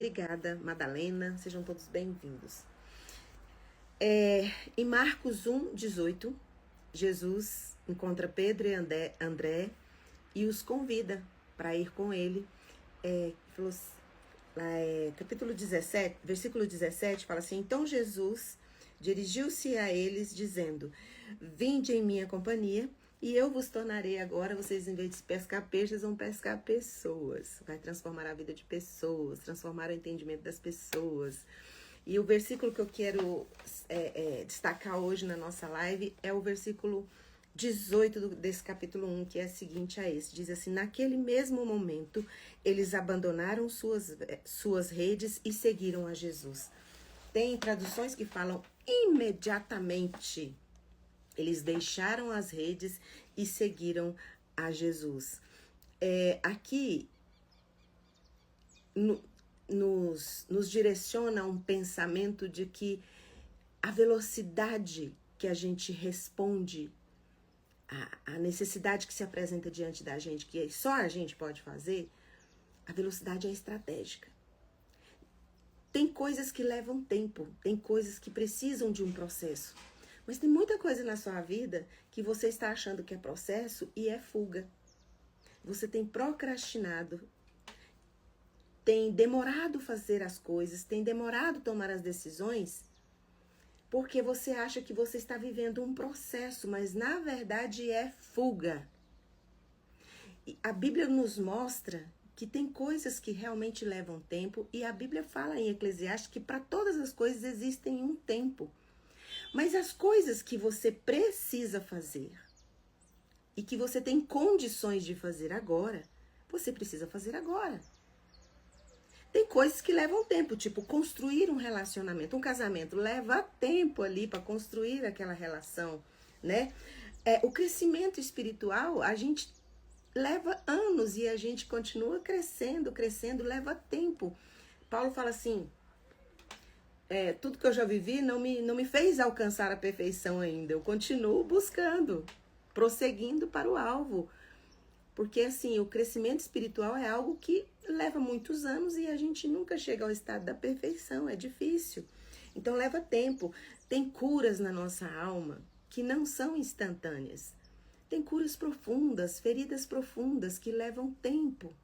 Obrigada, Madalena. Sejam todos bem-vindos. Em Marcos 1:18, Jesus encontra Pedro e André e os convida para ir com ele. Capítulo 17, versículo 17, fala assim: Então Jesus dirigiu-se a eles, dizendo: Vinde em minha companhia, e eu vos tornarei agora, vocês em vez de pescar peixes, vão pescar pessoas. Vai transformar a vida de pessoas, transformar o entendimento das pessoas. E o versículo que eu quero destacar hoje na nossa live é o versículo 18 desse capítulo 1, que é seguinte a esse. Diz assim: Naquele mesmo momento, eles abandonaram suas redes e seguiram a Jesus. Tem traduções que falam imediatamente. Eles deixaram as redes e seguiram a Jesus. Aqui nos direciona um pensamento de que a velocidade que a gente responde a necessidade que se apresenta diante da gente, que só a gente pode fazer, a velocidade é estratégica. Tem coisas que levam tempo, tem coisas que precisam de um processo. Mas tem muita coisa na sua vida que você está achando que é processo e é fuga. Você tem procrastinado, tem demorado fazer as coisas, tem demorado tomar as decisões, porque você acha que você está vivendo um processo, mas na verdade é fuga. E a Bíblia nos mostra que tem coisas que realmente levam tempo, e a Bíblia fala em Eclesiastes que para todas as coisas existem um tempo. Mas as coisas que você precisa fazer e que você tem condições de fazer agora, você precisa fazer agora. Tem coisas que levam tempo, tipo construir um relacionamento, um casamento leva tempo ali para construir aquela relação, né? O crescimento espiritual, a gente leva anos e a gente continua crescendo, leva tempo. Paulo fala assim: tudo que eu já vivi não me fez alcançar a perfeição ainda. Eu continuo buscando, prosseguindo para o alvo. Porque assim, o crescimento espiritual é algo que leva muitos anos e a gente nunca chega ao estado da perfeição, é difícil. Então leva tempo. Tem curas na nossa alma que não são instantâneas. Tem curas profundas, feridas profundas que levam tempo.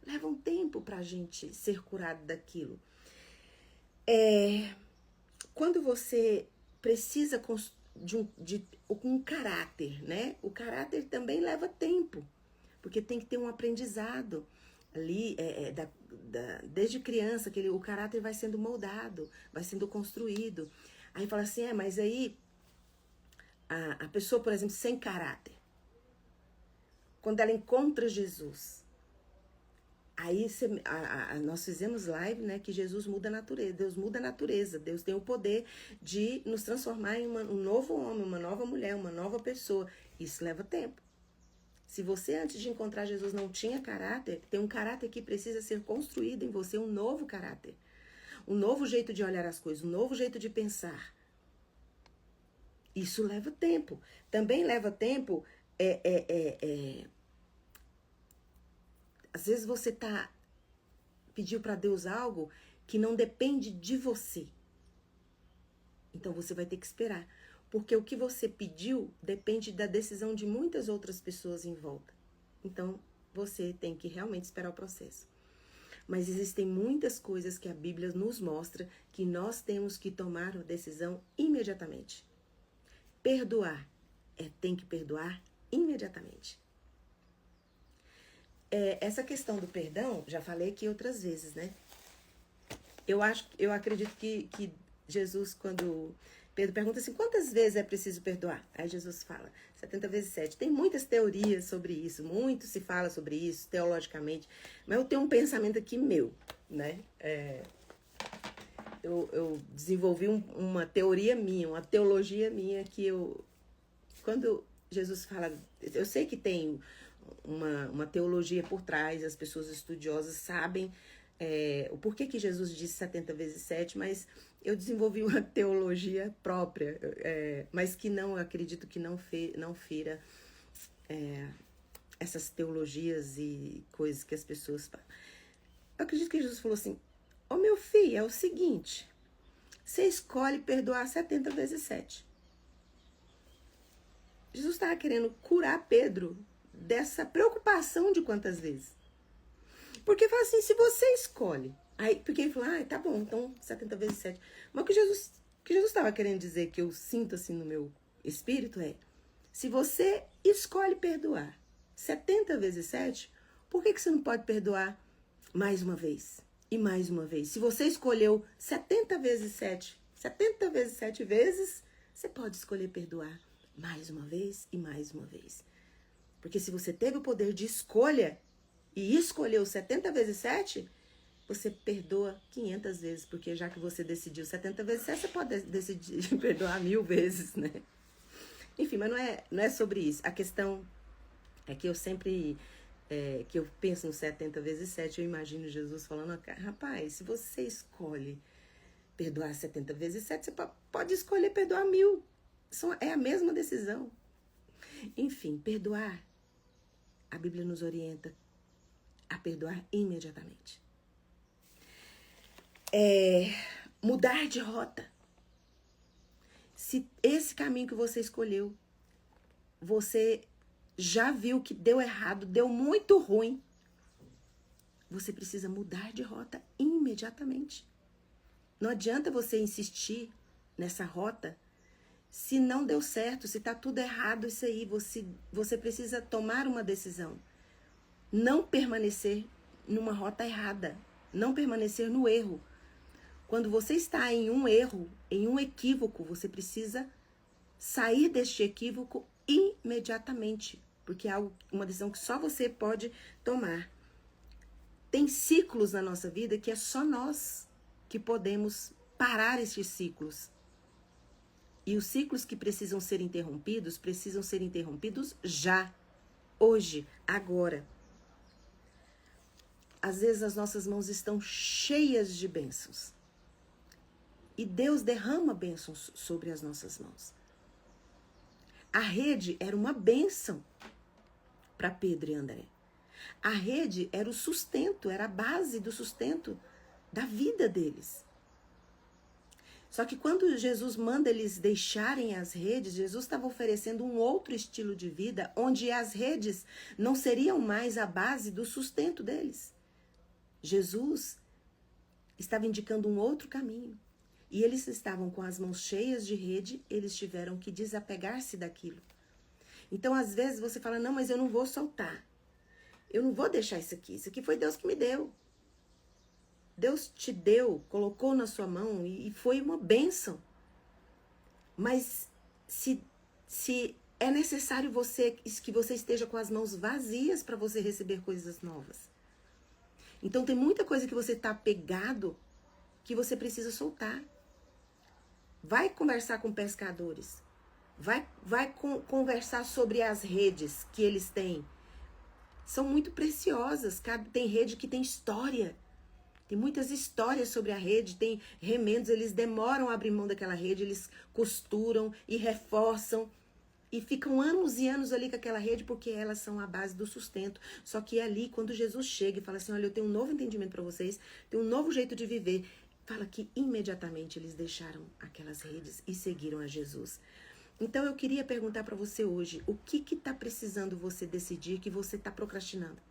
Levam tempo para a gente ser curado daquilo. Quando você precisa de um caráter, né? O caráter também leva tempo, porque tem que ter um aprendizado ali, desde criança, o caráter vai sendo moldado, vai sendo construído. Aí fala assim, mas aí a pessoa, por exemplo, sem caráter, quando ela encontra Jesus, aí nós fizemos live, né, que Jesus muda a natureza, Deus muda a natureza, Deus tem o poder de nos transformar em um novo homem, uma nova mulher, uma nova pessoa. Isso leva tempo. Se você antes de encontrar Jesus não tinha caráter, tem um caráter que precisa ser construído em você, um novo caráter. Um novo jeito de olhar as coisas, um novo jeito de pensar. Isso leva tempo. Também leva tempo, às vezes você pediu para Deus algo que não depende de você. Então você vai ter que esperar. Porque o que você pediu depende da decisão de muitas outras pessoas em volta. Então você tem que realmente esperar o processo. Mas existem muitas coisas que a Bíblia nos mostra que nós temos que tomar a decisão imediatamente. Perdoar. Tem que perdoar imediatamente. Essa questão do perdão, já falei aqui outras vezes, né? Eu acredito que Jesus, quando Pedro pergunta assim, quantas vezes é preciso perdoar? Aí Jesus fala, 70 vezes 7. Tem muitas teorias sobre isso, muito se fala sobre isso, teologicamente, mas eu tenho um pensamento aqui meu, né? Eu desenvolvi uma teoria minha, uma teologia minha, que quando Jesus fala, eu sei que tem uma teologia por trás, as pessoas estudiosas sabem o porquê que Jesus disse 70 vezes 7, mas eu desenvolvi uma teologia própria, mas que não, acredito que não fira essas teologias e coisas que as pessoas falam. Eu acredito que Jesus falou assim, filho, é o seguinte. Você escolhe perdoar 70 vezes 7. Jesus estava querendo curar Pedro dessa preocupação de quantas vezes. Porque fala assim, se você escolhe... Aí, porque ele falou, tá bom, então 70 vezes 7. Mas o que Jesus estava querendo dizer, que eu sinto assim no meu espírito, se você escolhe perdoar 70 vezes 7, por que você não pode perdoar mais uma vez? E mais uma vez. Se você escolheu 70 vezes 7 vezes, você pode escolher perdoar mais uma vez e mais uma vez. Porque se você teve o poder de escolha e escolheu 70 vezes 7, você perdoa 500 vezes. Porque já que você decidiu 70 vezes 7, você pode decidir perdoar 1000 vezes, né? Enfim, mas não é sobre isso. A questão é que eu sempre... que eu penso no 70 vezes 7, eu imagino Jesus falando, rapaz, se você escolhe perdoar 70 vezes 7, você pode escolher perdoar 1000. É a mesma decisão. Enfim, perdoar, a Bíblia nos orienta a perdoar imediatamente. Mudar de rota. Se esse caminho que você escolheu, você já viu que deu errado, deu muito ruim, você precisa mudar de rota imediatamente. Não adianta você insistir nessa rota se não deu certo, se tá tudo errado isso aí. Você precisa tomar uma decisão. Não permanecer numa rota errada. Não permanecer no erro. Quando você está em um erro, em um equívoco, você precisa sair deste equívoco imediatamente. Porque é uma decisão que só você pode tomar. Tem ciclos na nossa vida que é só nós que podemos parar esses ciclos. E os ciclos que precisam ser interrompidos já, hoje, agora. Às vezes as nossas mãos estão cheias de bênçãos. E Deus derrama bênçãos sobre as nossas mãos. A rede era uma bênção para Pedro e André. A rede era o sustento, era a base do sustento da vida deles. Só que quando Jesus manda eles deixarem as redes, Jesus estava oferecendo um outro estilo de vida, onde as redes não seriam mais a base do sustento deles. Jesus estava indicando um outro caminho. E eles estavam com as mãos cheias de rede, eles tiveram que desapegar-se daquilo. Então, às vezes, você fala, não, mas eu não vou soltar. Eu não vou deixar isso aqui foi Deus que me deu. Deus te deu, colocou na sua mão e foi uma bênção. Mas se é necessário que você esteja com as mãos vazias para você receber coisas novas. Então tem muita coisa que você está apegado que você precisa soltar. Vai conversar com pescadores. Vai conversar sobre as redes que eles têm. São muito preciosas. Tem rede que tem história. Tem muitas histórias sobre a rede, tem remendos, eles demoram a abrir mão daquela rede, eles costuram e reforçam e ficam anos e anos ali com aquela rede porque elas são a base do sustento. Só que ali, quando Jesus chega e fala assim, olha, eu tenho um novo entendimento para vocês, tenho um novo jeito de viver, fala que imediatamente eles deixaram aquelas redes e seguiram a Jesus. Então eu queria perguntar para você hoje, o que está precisando você decidir que você está procrastinando?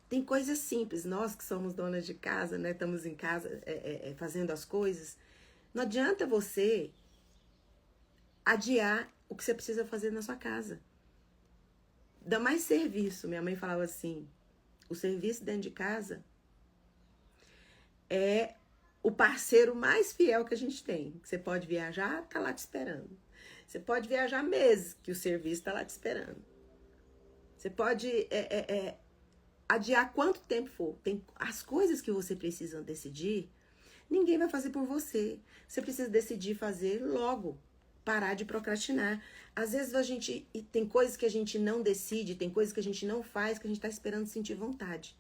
Tem coisas simples, nós que somos donas de casa, né, estamos em casa fazendo as coisas, não adianta você adiar o que você precisa fazer na sua casa. Dá mais serviço, minha mãe falava assim, o serviço dentro de casa é o parceiro mais fiel que a gente tem. Você pode viajar, tá lá te esperando. Você pode viajar meses, que o serviço tá lá te esperando. Você pode... adiar quanto tempo for. Tem as coisas que você precisa decidir, ninguém vai fazer por você. Você precisa decidir fazer logo. Parar de procrastinar. Às vezes tem coisas que a gente não decide, tem coisas que a gente não faz, que a gente está esperando sentir vontade.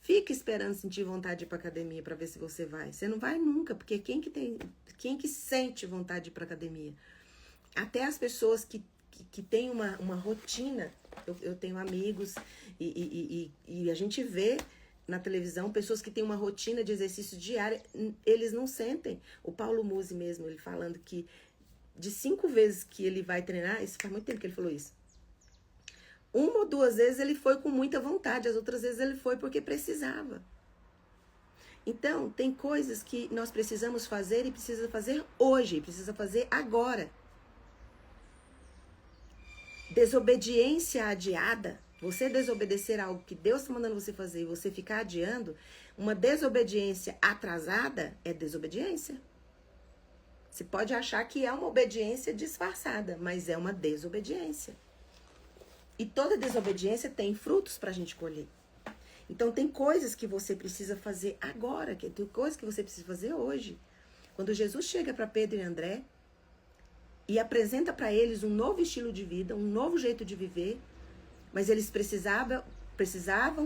Fica esperando sentir vontade de ir para academia para ver se você vai. Você não vai nunca, porque quem que sente vontade de ir para academia? Até as pessoas que têm uma rotina. Eu tenho amigos e a gente vê na televisão, pessoas que têm uma rotina de exercício diária, eles não sentem. O Paulo Musi mesmo, ele falando que de 5 vezes que ele vai treinar, isso faz muito tempo que ele falou isso. 1 ou 2 vezes ele foi com muita vontade, as outras vezes ele foi porque precisava. Então, tem coisas que nós precisamos fazer e precisa fazer hoje, precisa fazer agora. Desobediência adiada, você desobedecer algo que Deus está mandando você fazer e você ficar adiando, uma desobediência atrasada é desobediência. Você pode achar que é uma obediência disfarçada, mas é uma desobediência. E toda desobediência tem frutos para a gente colher. Então tem coisas que você precisa fazer agora, tem coisas que você precisa fazer hoje. Quando Jesus chega para Pedro e André e apresenta para eles um novo estilo de vida, um novo jeito de viver, mas eles precisavam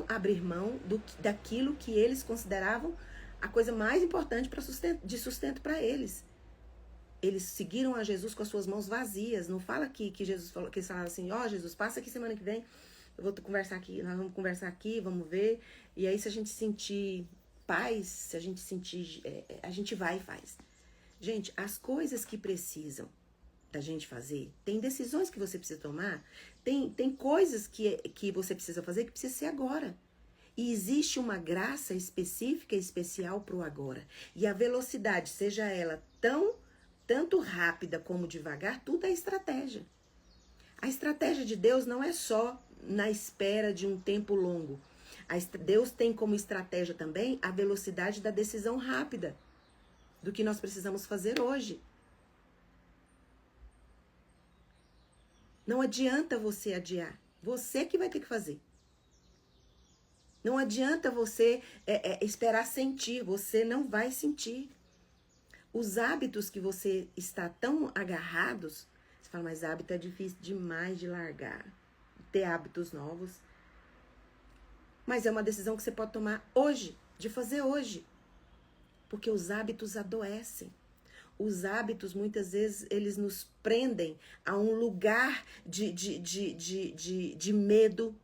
abrir mão daquilo que eles consideravam a coisa mais importante de sustento para eles. Eles seguiram a Jesus com as suas mãos vazias. Não fala aqui que Jesus falou, que eles falaram assim, Jesus, passa aqui semana que vem, eu vou conversar aqui, nós vamos conversar aqui, vamos ver. E aí, se a gente sentir paz, se a gente sentir, a gente vai e faz. Gente, as coisas que precisam da gente fazer, tem decisões que você precisa tomar, tem coisas que você precisa fazer que precisa ser agora. E existe uma graça específica e especial para o agora. E a velocidade, seja ela tanto rápida como devagar, tudo é estratégia. A estratégia de Deus não é só na espera de um tempo longo. Deus tem como estratégia também a velocidade da decisão rápida do que nós precisamos fazer hoje. Não adianta você adiar. Você que vai ter que fazer. Não adianta você esperar sentir. Você não vai sentir. Os hábitos que você está tão agarrados, você fala, mas hábito é difícil demais de largar. Ter hábitos novos. Mas é uma decisão que você pode tomar hoje, de fazer hoje. Porque os hábitos adoecem. Os hábitos, muitas vezes, eles nos prendem a um lugar de medo,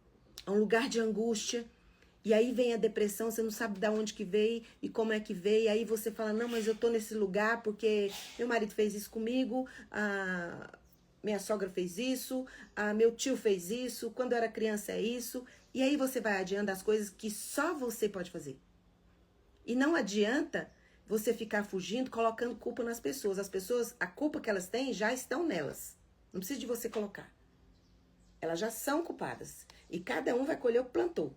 a um lugar de angústia. E aí vem a depressão, você não sabe de onde que veio e como é que veio. E aí você fala, não, mas eu tô nesse lugar porque meu marido fez isso comigo, minha sogra fez isso, meu tio fez isso, quando eu era criança é isso. E aí você vai adiando as coisas que só você pode fazer. E não adianta você ficar fugindo, colocando culpa nas pessoas. As pessoas, a culpa que elas têm já estão nelas. Não precisa de você colocar. Elas já são culpadas. E cada um vai colher o que plantou.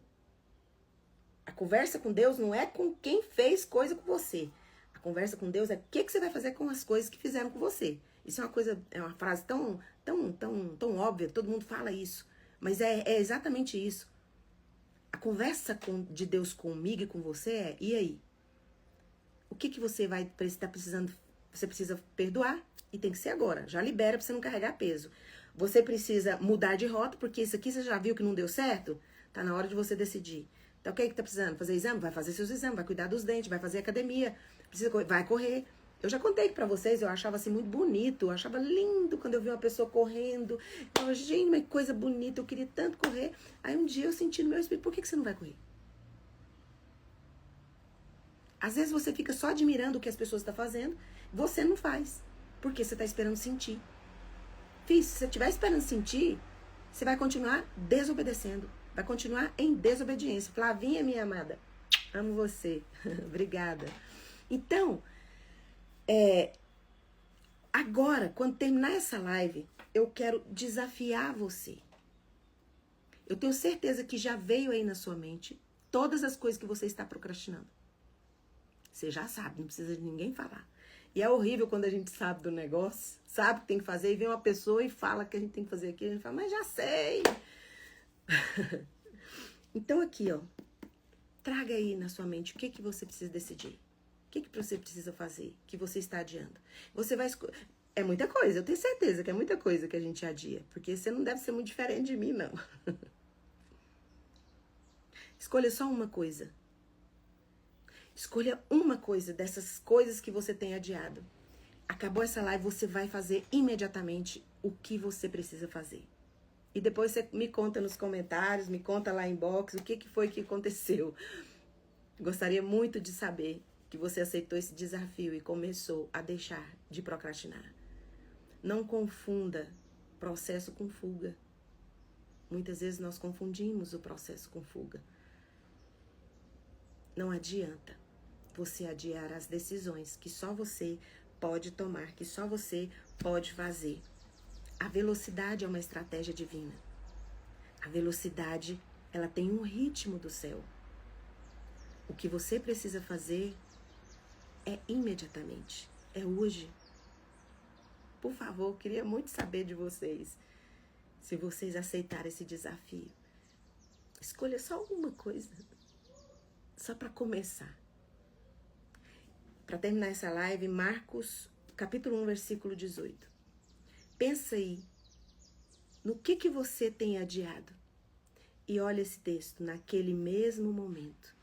A conversa com Deus não é com quem fez coisa com você. A conversa com Deus é o que você vai fazer com as coisas que fizeram com você. Isso é uma frase tão óbvia, todo mundo fala isso. Mas é exatamente isso. A conversa de Deus comigo e com você é, e aí? O que você vai estar precisando? Você precisa perdoar e tem que ser agora. Já libera para você não carregar peso. Você precisa mudar de rota, porque isso aqui você já viu que não deu certo? Tá na hora de você decidir. Então, o que tá precisando? Fazer exame? Vai fazer seus exames, vai cuidar dos dentes, vai fazer academia, vai correr. Eu já contei pra vocês, eu achava assim muito bonito, eu achava lindo quando eu via uma pessoa correndo. Eu falava, gente, mas que coisa bonita, eu queria tanto correr. Aí um dia eu senti no meu espírito, por que você não vai correr? Às vezes você fica só admirando o que as pessoas estão fazendo, você não faz, porque você está esperando sentir. Se você estiver esperando sentir, você vai continuar desobedecendo. Vai continuar em desobediência. Flavinha, minha amada, amo você. Obrigada. Então, agora, quando terminar essa live, eu quero desafiar você. Eu tenho certeza que já veio aí na sua mente todas as coisas que você está procrastinando. Você já sabe, não precisa de ninguém falar. E é horrível quando a gente sabe do negócio, sabe o que tem que fazer, e vem uma pessoa e fala que a gente tem que fazer aquilo, a gente fala, mas já sei. Então aqui, ó, traga aí na sua mente o que você precisa decidir. O que você precisa fazer, que você está adiando. Você vai é muita coisa, eu tenho certeza que é muita coisa que a gente adia, porque você não deve ser muito diferente de mim, não. Escolha só uma coisa. Escolha uma coisa dessas coisas que você tem adiado. Acabou essa live, você vai fazer imediatamente o que você precisa fazer. E depois você me conta nos comentários, me conta lá em inbox o que foi que aconteceu. Gostaria muito de saber que você aceitou esse desafio e começou a deixar de procrastinar. Não confunda processo com fuga. Muitas vezes nós confundimos o processo com fuga. Não adianta você adiar as decisões que só você pode tomar, que só você pode fazer. A velocidade é uma estratégia divina. A velocidade, ela tem um ritmo do céu. O que você precisa fazer é imediatamente, é hoje. Por favor, queria muito saber de vocês, se vocês aceitarem esse desafio. Escolha só alguma coisa, só para começar. Para terminar essa live, Marcos, capítulo 1, versículo 18. Pensa aí, no que você tem adiado? E olha esse texto, naquele mesmo momento,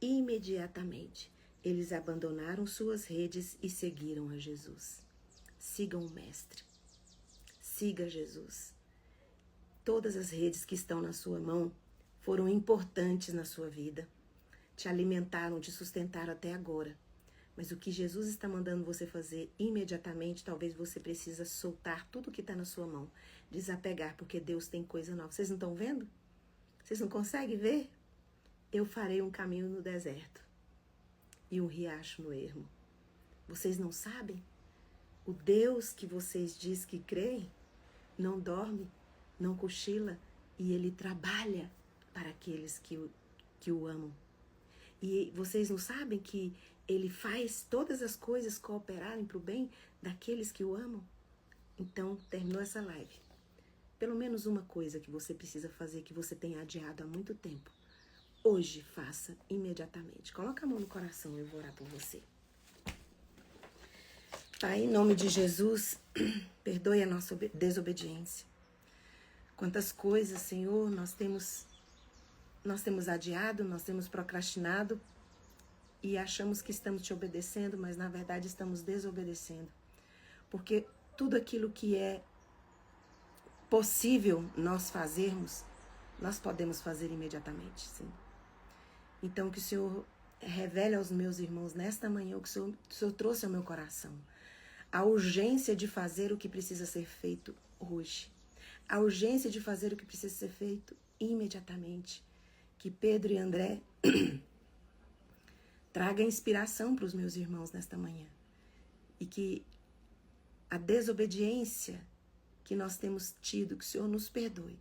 imediatamente, eles abandonaram suas redes e seguiram a Jesus. Sigam o Mestre. Siga Jesus. Todas as redes que estão na sua mão foram importantes na sua vida. Te alimentaram, te sustentaram até agora. Mas o que Jesus está mandando você fazer imediatamente, talvez você precisa soltar tudo que está na sua mão. Desapegar, porque Deus tem coisa nova. Vocês não estão vendo? Vocês não conseguem ver? Eu farei um caminho no deserto e um riacho no ermo. Vocês não sabem? O Deus que vocês dizem que creem não dorme, não cochila e Ele trabalha para aqueles que o amam. E vocês não sabem que Ele faz todas as coisas cooperarem para o bem daqueles que o amam? Então, terminou essa live. Pelo menos uma coisa que você precisa fazer, que você tem adiado há muito tempo. Hoje, faça imediatamente. Coloca a mão no coração, eu vou orar por você. Pai, em nome de Jesus, perdoe a nossa desobediência. Quantas coisas, Senhor, nós temos adiado, nós temos procrastinado e achamos que estamos te obedecendo, mas na verdade estamos desobedecendo. Porque tudo aquilo que é possível nós fazermos, nós podemos fazer imediatamente, sim. Então que o Senhor revele aos meus irmãos nesta manhã o que o Senhor trouxe ao meu coração. A urgência de fazer o que precisa ser feito hoje. A urgência de fazer o que precisa ser feito imediatamente. Que Pedro e André traga inspiração para os meus irmãos nesta manhã. E que a desobediência que nós temos tido, que o Senhor nos perdoe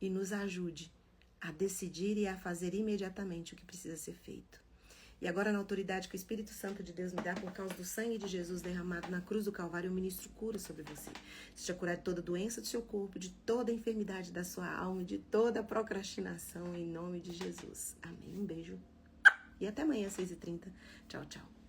e nos ajude a decidir e a fazer imediatamente o que precisa ser feito. E agora, na autoridade que o Espírito Santo de Deus me dá por causa do sangue de Jesus derramado na cruz do Calvário, eu ministro cura sobre você. Seja curado de toda doença do seu corpo, de toda enfermidade da sua alma, de toda procrastinação, em nome de Jesus. Amém. Um beijo. E até amanhã, às 6h30. Tchau, tchau.